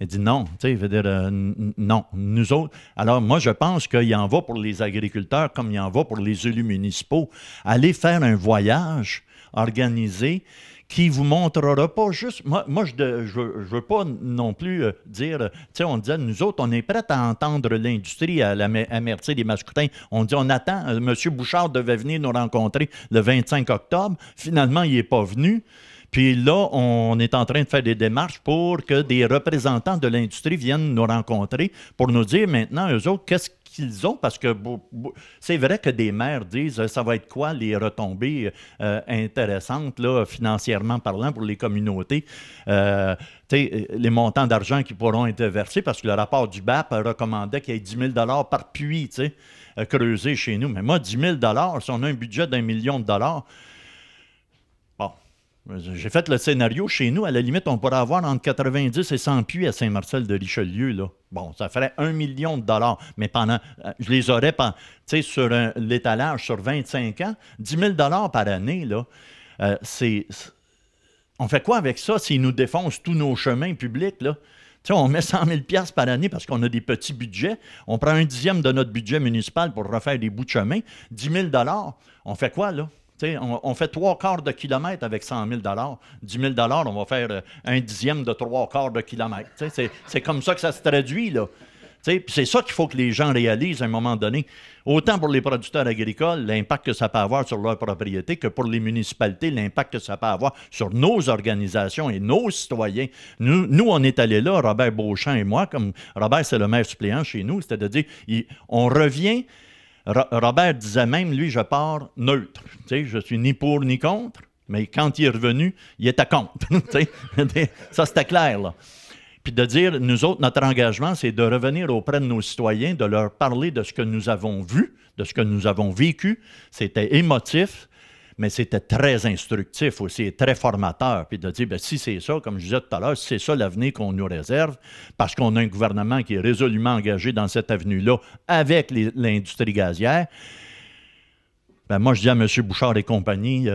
il dit non, tu sais, il veut dire non, nous autres. Alors moi, je pense qu'il en va pour les agriculteurs comme il en va pour les élus municipaux. Aller faire un voyage organisé qui vous montrera pas juste... Moi je veux pas non plus dire... Tu sais, on disait, nous autres, on est prêts à entendre l'industrie à Mercier des Mascoutins. On dit, on attend. M. Bouchard devait venir nous rencontrer le 25 octobre. Finalement, il n'est pas venu. Puis là, on est en train de faire des démarches pour que des représentants de l'industrie viennent nous rencontrer pour nous dire maintenant, eux autres, qu'est-ce qu'ils ont, parce que c'est vrai que des maires disent ça va être quoi les retombées intéressantes là, financièrement parlant pour les communautés. Les montants d'argent qui pourront être versés, parce que le rapport du BAP recommandait qu'il y ait 10 000 par puits creusé chez nous. Mais moi, 10 000 si on a un budget d'1 million de dollars, bon, j'ai fait le scénario chez nous, à la limite, on pourrait avoir entre 90 et 100 puits à Saint-Marcel-de-Richelieu, là. Bon, ça ferait 1 million de dollars, mais je les aurais sur l'étalage sur 25 ans, 10 000 par année, là, on fait quoi avec ça s'ils nous défoncent tous nos chemins publics, là? Tu sais, on met 100 000 $ par année parce qu'on a des petits budgets. On prend 1/10 de notre budget municipal pour refaire des bouts de chemin. 10 000 $, on fait quoi, là? On fait 3/4 de kilomètre avec 100 000 $. 10 000 $, on va faire 1/10 de 3/4 de kilomètre. C'est comme ça que ça se traduit, là. C'est ça qu'il faut que les gens réalisent à un moment donné. Autant pour les producteurs agricoles, l'impact que ça peut avoir sur leur propriété, que pour les municipalités, l'impact que ça peut avoir sur nos organisations et nos citoyens. Nous on est allés là, Robert Beauchamp et moi, comme Robert, c'est le maire suppléant chez nous, c'est-à-dire, on revient... Robert disait même, lui, je pars neutre. Je suis ni pour ni contre, mais quand il est revenu, il était contre. Ça, c'était clair, là. Puis de dire, nous autres, notre engagement, c'est de revenir auprès de nos citoyens, de leur parler de ce que nous avons vu, de ce que nous avons vécu. C'était émotif, mais c'était très instructif aussi et très formateur. Puis de dire, bien, si c'est ça, comme je disais tout à l'heure, si c'est ça l'avenir qu'on nous réserve, parce qu'on a un gouvernement qui est résolument engagé dans cette avenue-là avec l'industrie gazière, ben moi, je dis à M. Bouchard et compagnie,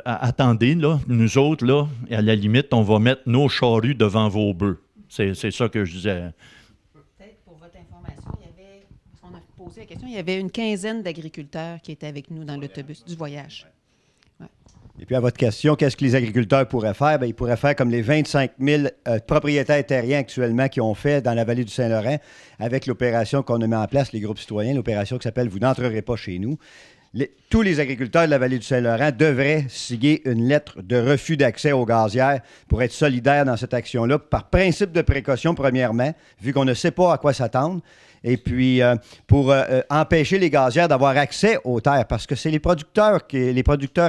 attendez, là, nous autres, là, à la limite, on va mettre nos charrues devant vos bœufs. C'est ça que je disais. Peut-être pour votre information, on a posé la question, il y avait une quinzaine d'agriculteurs qui étaient avec nous dans l'autobus du voyage. Ouais. Et puis à votre question, qu'est-ce que les agriculteurs pourraient faire? Bien, ils pourraient faire comme les 25 000 propriétaires terriens actuellement qui ont fait dans la vallée du Saint-Laurent avec l'opération qu'on a mis en place, les groupes citoyens, l'opération qui s'appelle « Vous n'entrerez pas chez nous ». tous les agriculteurs de la vallée du Saint-Laurent devraient signer une lettre de refus d'accès aux gazières pour être solidaires dans cette action-là, par principe de précaution, premièrement, vu qu'on ne sait pas à quoi s'attendre, et puis pour empêcher les gazières d'avoir accès aux terres, parce que c'est les producteurs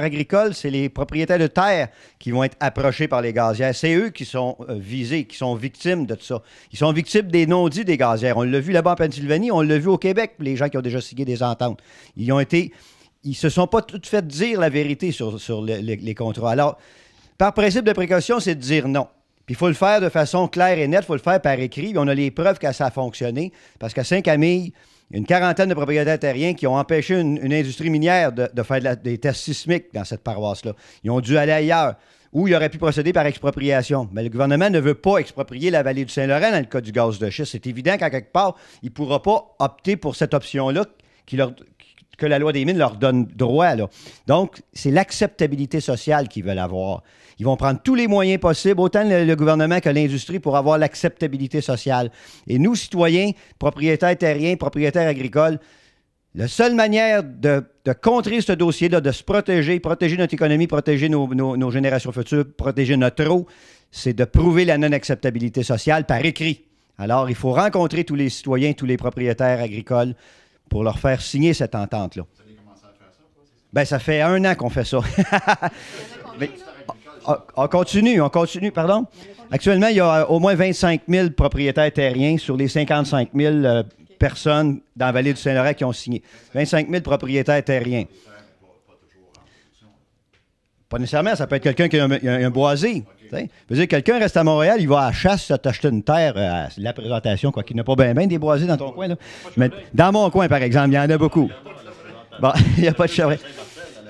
agricoles, c'est les propriétaires de terres qui vont être approchés par les gazières. C'est eux qui sont visés, qui sont victimes de tout ça. Ils sont victimes des non-dits des gazières. On l'a vu là-bas en Pennsylvanie, on l'a vu au Québec, les gens qui ont déjà signé des ententes. Ils se sont pas tout fait dire la vérité sur les contrats. Alors, par principe de précaution, c'est de dire non. Puis il faut le faire de façon claire et nette, il faut le faire par écrit. Puis on a les preuves que ça a fonctionné. Parce qu'à Saint-Camille, il y a une quarantaine de propriétaires terriens qui ont empêché une industrie minière de faire des tests sismiques dans cette paroisse-là. Ils ont dû aller ailleurs, où ils auraient pu procéder par expropriation. Mais le gouvernement ne veut pas exproprier la vallée du Saint-Laurent dans le cas du gaz de schiste. C'est évident qu'à quelque part, il ne pourra pas opter pour cette option-là que la loi des mines leur donne droit. Là. Donc, c'est l'acceptabilité sociale qu'ils veulent avoir. Ils vont prendre tous les moyens possibles, autant le gouvernement que l'industrie, pour avoir l'acceptabilité sociale. Et nous, citoyens, propriétaires terriens, propriétaires agricoles, la seule manière de contrer ce dossier-là, de se protéger notre économie, protéger nos générations futures, protéger notre eau, c'est de prouver la non-acceptabilité sociale par écrit. Alors, il faut rencontrer tous les citoyens, tous les propriétaires agricoles pour leur faire signer cette entente-là. Vous avez commencé à faire ça, quoi? Bien, ça fait 1 an qu'on fait ça. Mais, on continue, pardon. Actuellement, il y a au moins 25 000 propriétaires terriens sur les 55 000 personnes dans la vallée du Saint-Laurent qui ont signé. 25 000 propriétaires terriens. Pas nécessairement, ça peut être quelqu'un qui a un boisé. Okay. Je veux dire, quelqu'un reste à Montréal, il va à la chasse, t'acheter une terre, à la présentation, quoi, qu'il n'y a pas bien des boisés dans ton coin. Là. Mais dans mon coin, par exemple, il y en a beaucoup. Bon, il n'y a pas de chevreuil.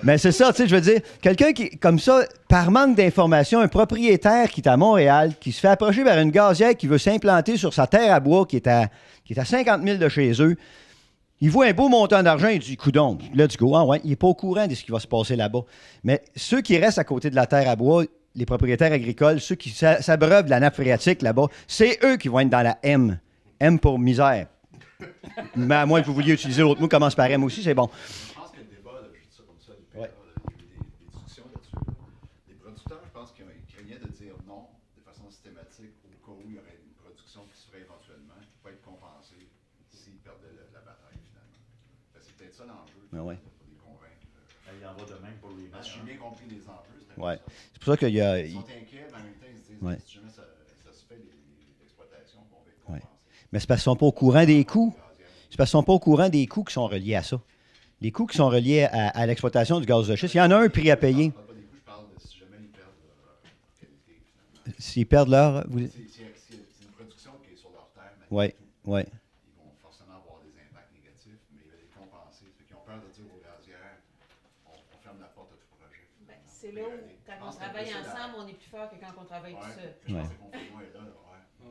Mais c'est ça, tu sais, je veux dire, quelqu'un qui, comme ça, par manque d'information, un propriétaire qui est à Montréal, qui se fait approcher par une gazière qui veut s'implanter sur sa terre à bois qui est à 50 000 de chez eux, il voit un beau montant d'argent, il dit, coudonc, let's go. Ah ouais, il n'est pas au courant de ce qui va se passer là-bas. Mais ceux qui restent à côté de la terre à bois, les propriétaires agricoles, ceux qui s'abreuvent de la nappe phréatique là-bas, c'est eux qui vont être dans la M. M pour misère. Mais à moins que vous vouliez utiliser l'autre mot, commence par M aussi, c'est bon. Je pense que le débat, je dis ça comme ça, il y a eu des discussions là-dessus. Les producteurs, je pense qu'ils craignaient de dire non de façon systématique au cas où il y aurait une production qui se ferait éventuellement, qui pourrait être compensée s'ils perdaient la bataille finalement. C'est peut-être ça l'enjeu pour les convaincre. Il en va de même pour les Parce que j'ai bien compris les enjeux. Ouais. C'est pour ça qu'il y a. Ils sont inquiets, mais en même temps, ils se disent si jamais ça se fait l'exploitation, on va être compensé. Mais c'est parce qu'ils ne sont pas au courant des coûts. C'est parce qu'ils ne sont pas au courant des coûts qui sont reliés à ça. Les coûts qui sont reliés à l'exploitation du gaz de schiste, il y en a un prix à payer. Je ne parle pas des coûts, je parle de si jamais ils perdent leur qualité. S'ils perdent leur. C'est une production qui est sur leur terre, Oui, oui. Ils vont forcément avoir des impacts négatifs, mais ils veulent les compenser. Ils ont peur de dire aux gazières on ferme la porte à tout projet. Ben, c'est là où, quand on travaille ensemble, on est plus fort que quand on travaille tout seul. Je pense que c'est conflit est là.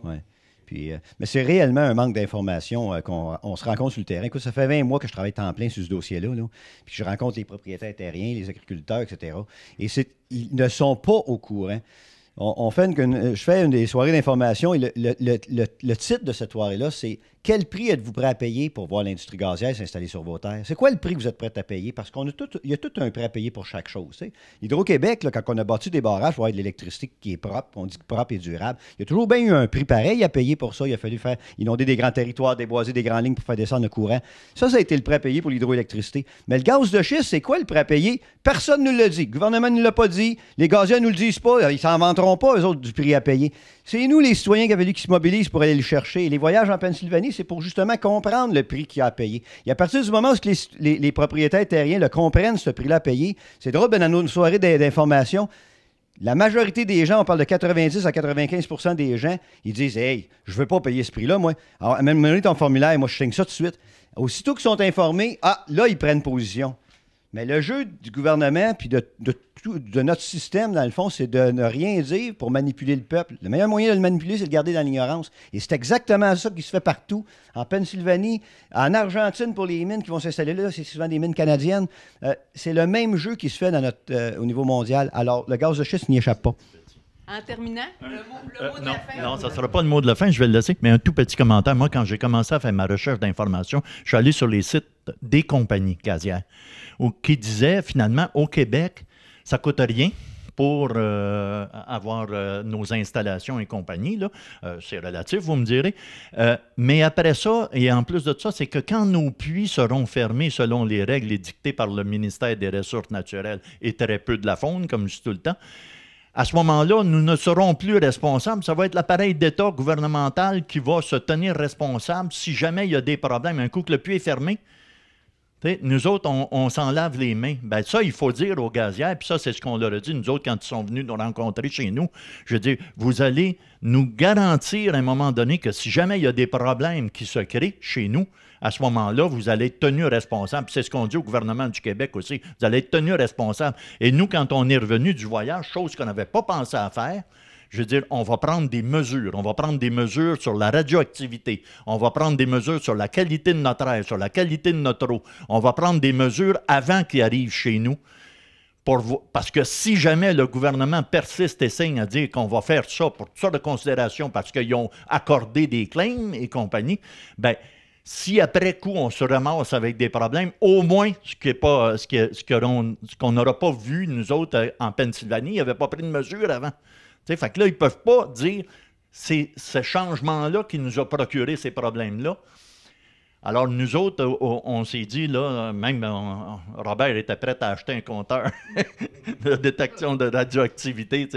Ouais. Puis, mais c'est réellement un manque d'information qu'on se rencontre sur le terrain. Écoute, ça fait 20 mois que je travaille temps plein sur ce dossier-là. Là. Puis je rencontre les propriétaires terriens, les agriculteurs, etc. Et ils ne sont pas au courant. Je fais une des soirées d'information et le titre de cette soirée-là, c'est « Quel prix êtes-vous prêt à payer pour voir l'industrie gazière s'installer sur vos terres? » C'est quoi le prix que vous êtes prêt à payer? Parce qu'il y a tout un prix à payer pour chaque chose. T'sais. Hydro-Québec, là, quand on a bâti des barrages pour avoir de l'électricité qui est propre, on dit propre et durable, il y a toujours bien eu un prix pareil à payer pour ça. Il a fallu faire inonder des grands territoires, déboiser des grandes lignes pour faire descendre le courant. Ça a été le prêt à payer pour l'hydroélectricité. Mais le gaz de schiste, c'est quoi le prêt à payer? Personne ne nous l'a dit. Le gouvernement ne nous l'a pas dit. Les gaziers ne nous le disent pas. Ils s'en vanteront pas, eux autres, du prix à payer. C'est nous, les citoyens, qui avaient fallu qu'ils se mobilisent pour aller le chercher. Et les voyages en Pennsylvanie, c'est pour justement comprendre le prix qu'il y a à payer. Et à partir du moment où les propriétaires terriens le comprennent, ce prix-là à payer, c'est drôle, dans nos soirées d'information, la majorité des gens, on parle de 90 à 95 % des gens, ils disent « Hey, je ne veux pas payer ce prix-là, moi. Alors, même donné ton formulaire, moi, je signe ça tout de suite. » Aussitôt qu'ils sont informés, là, ils prennent position. Mais le jeu du gouvernement puis de notre système, dans le fond, c'est de ne rien dire pour manipuler le peuple. Le meilleur moyen de le manipuler, c'est de le garder dans l'ignorance. Et c'est exactement ça qui se fait partout. En Pennsylvanie, en Argentine, pour les mines qui vont s'installer là, c'est souvent des mines canadiennes. C'est le même jeu qui se fait au niveau mondial. Alors, le gaz de schiste n'y échappe pas. En terminant, le mot de non, la fin. non, ça ne sera pas le mot de la fin, je vais le laisser. Mais un tout petit commentaire. Moi, quand j'ai commencé à faire ma recherche d'informations, je suis allé sur les sites des compagnies gazières qui disaient, finalement, au Québec, ça ne coûte rien pour avoir nos installations et compagnie. C'est relatif, vous me direz. Mais après ça, et en plus de ça, c'est que quand nos puits seront fermés selon les règles édictées par le ministère des Ressources naturelles et très peu de la faune, comme je dis tout le temps, à ce moment-là, nous ne serons plus responsables. Ça va être l'appareil d'État gouvernemental qui va se tenir responsable si jamais il y a des problèmes. Un coup que le puits est fermé, nous autres, on s'en lave les mains. Ben ça, il faut dire aux gazières, puis ça, c'est ce qu'on leur a dit, nous autres, quand ils sont venus nous rencontrer chez nous. Je veux dire, vous allez nous garantir à un moment donné que si jamais il y a des problèmes qui se créent chez nous, à ce moment-là, vous allez être tenu responsable. C'est ce qu'on dit au gouvernement du Québec aussi. Vous allez être tenu responsable. Et nous, quand on est revenu du voyage, chose qu'on n'avait pas pensé à faire, je veux dire, on va prendre des mesures. On va prendre des mesures sur la radioactivité. On va prendre des mesures sur la qualité de notre air, sur la qualité de notre eau. On va prendre des mesures avant qu'ils arrivent chez nous. Parce que si jamais le gouvernement persiste et signe à dire qu'on va faire ça pour toutes sortes de considérations parce qu'ils ont accordé des claims et compagnie, bien, si après coup, on se ramasse avec des problèmes, au moins, ce qu'on n'aura pas vu, nous autres, en Pennsylvanie, ils n'avaient pas pris de mesures avant. Fait que là, ils ne peuvent pas dire c'est ce changement-là qui nous a procuré ces problèmes-là. Alors, nous autres, on s'est dit, là, même Robert était prêt à acheter un compteur de détection de radioactivité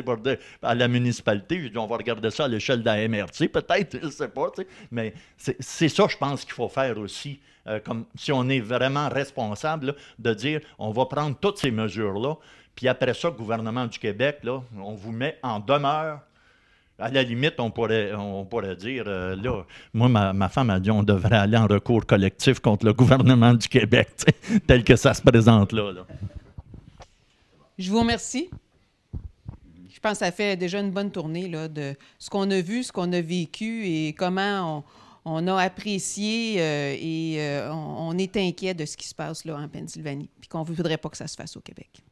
à la municipalité. J'ai dit, on va regarder ça à l'échelle de la MRC, peut-être, je ne sais pas. Mais c'est ça, je pense, qu'il faut faire aussi. Comme si on est vraiment responsable, là, de dire, on va prendre toutes ces mesures-là. Puis après ça, le gouvernement du Québec, là, on vous met en demeure. À la limite, on pourrait dire, là, moi, ma femme a dit on devrait aller en recours collectif contre le gouvernement du Québec, tel que ça se présente là. Je vous remercie. Je pense que ça fait déjà une bonne tournée là, de ce qu'on a vu, ce qu'on a vécu et comment on a apprécié et on est inquiet de ce qui se passe là, en Pennsylvanie, puis qu'on ne voudrait pas que ça se fasse au Québec.